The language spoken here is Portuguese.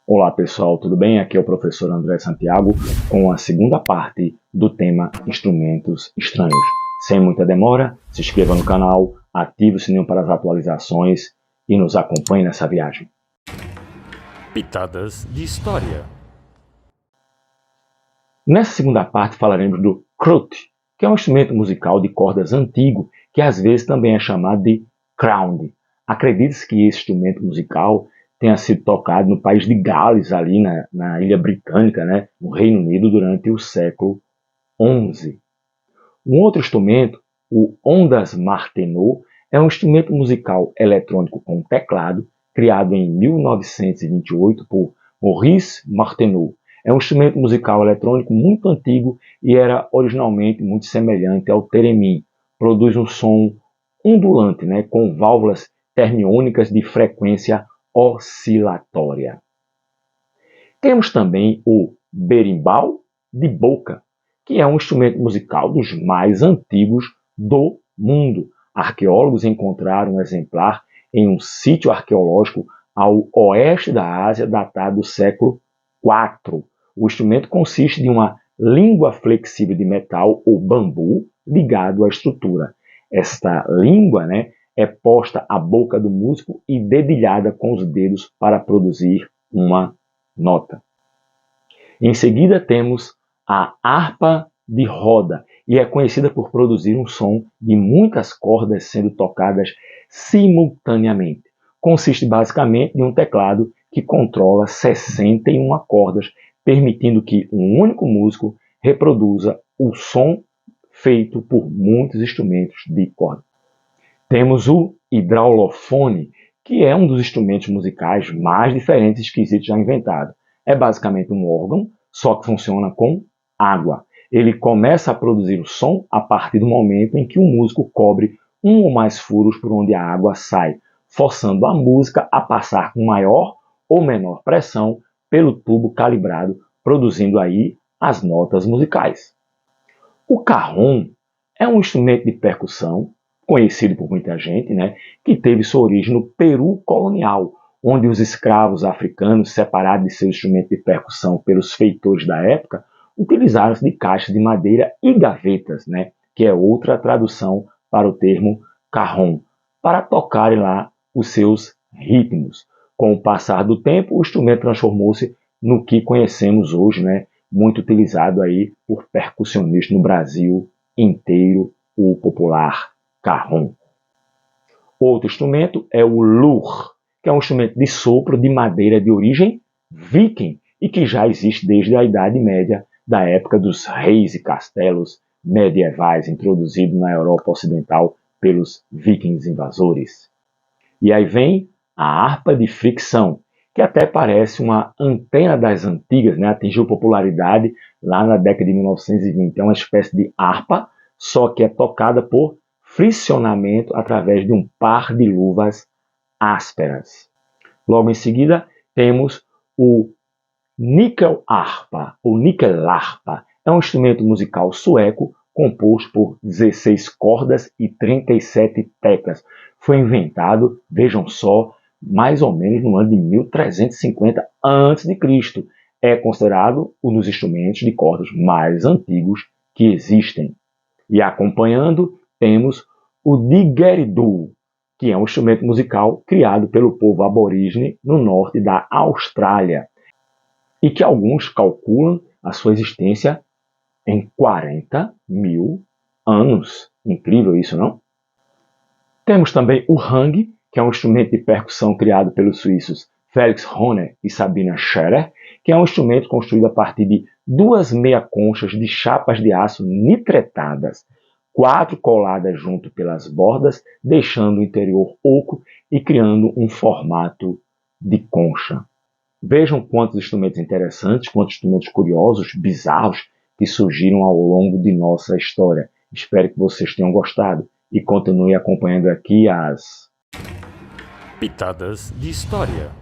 Olá pessoal, tudo bem? Aqui é o professor André Santiago com a segunda parte do tema Instrumentos Estranhos. Sem muita demora, se inscreva no canal, ative o sininho para as atualizações e nos acompanhe nessa viagem. Pitadas de História. Nessa segunda parte falaremos do crwth, que é um instrumento musical de cordas antigo que às vezes também é chamado de crowd. Acredita-se que esse instrumento musical tenha sido tocado no país de Gales, ali na Ilha Britânica, no Reino Unido, durante o século XI. Um outro instrumento, o ondas martenot, é um instrumento musical eletrônico com teclado, criado em 1928 por Maurice Martenot. É um instrumento musical eletrônico muito antigo e era originalmente muito semelhante ao theremin. Produz um som ondulante, com válvulas termiônicas de frequência oscilatória. Temos também o berimbau de boca, que é um instrumento musical dos mais antigos do mundo. Arqueólogos encontraram um exemplar em um sítio arqueológico ao oeste da Ásia, datado do século IV. O instrumento consiste de uma língua flexível de metal ou bambu ligado à estrutura. Esta língua é posta à boca do músico e dedilhada com os dedos para produzir uma nota. Em seguida temos a harpa de roda e é conhecida por produzir um som de muitas cordas sendo tocadas simultaneamente. Consiste basicamente em um teclado que controla 61 cordas, permitindo que um único músico reproduza o som feito por muitos instrumentos de corda. Temos o hidraulofone, que é um dos instrumentos musicais mais diferentes e esquisitos já inventados. É basicamente um órgão, só que funciona com água. Ele começa a produzir o som a partir do momento em que o músico cobre um ou mais furos por onde a água sai, forçando a música a passar com maior ou menor pressão pelo tubo calibrado, produzindo aí as notas musicais. O cajón é um instrumento de percussão, conhecido por muita gente, que teve sua origem no Peru colonial, onde os escravos africanos, separados de seu instrumento de percussão pelos feitores da época, utilizaram-se de caixas de madeira e gavetas, que é outra tradução para o termo cajón, para tocarem lá os seus ritmos. Com o passar do tempo, o instrumento transformou-se no que conhecemos hoje, muito utilizado aí por percussionistas no Brasil inteiro, o popular cajón. Outro instrumento é o lur, que é um instrumento de sopro de madeira de origem viking e que já existe desde a Idade Média, da época dos reis e castelos medievais, introduzido na Europa Ocidental pelos vikings invasores. E aí vem a harpa de fricção, que até parece uma antena das antigas, atingiu popularidade lá na década de 1920. É uma espécie de harpa, só que é tocada por friccionamento através de um par de luvas ásperas. Logo em seguida, temos o nyckelharpa, ou nyckelharpa. É um instrumento musical sueco composto por 16 cordas e 37 teclas. Foi inventado, vejam só, mais ou menos no ano de 1350 a.C. É considerado um dos instrumentos de cordas mais antigos que existem. E acompanhando, temos o didgeridoo, que é um instrumento musical criado pelo povo aborígene no norte da Austrália e que alguns calculam a sua existência em 40 mil anos. Incrível isso, não? Temos também o hang, que é um instrumento de percussão criado pelos suíços Felix Hohner e Sabina Scherer, que é um instrumento construído a partir de duas meia-conchas de chapas de aço nitretadas, 4 coladas junto pelas bordas, deixando o interior oco e criando um formato de concha. Vejam quantos instrumentos interessantes, quantos instrumentos curiosos, bizarros, que surgiram ao longo de nossa história. Espero que vocês tenham gostado e continue acompanhando aqui as Pitadas de História.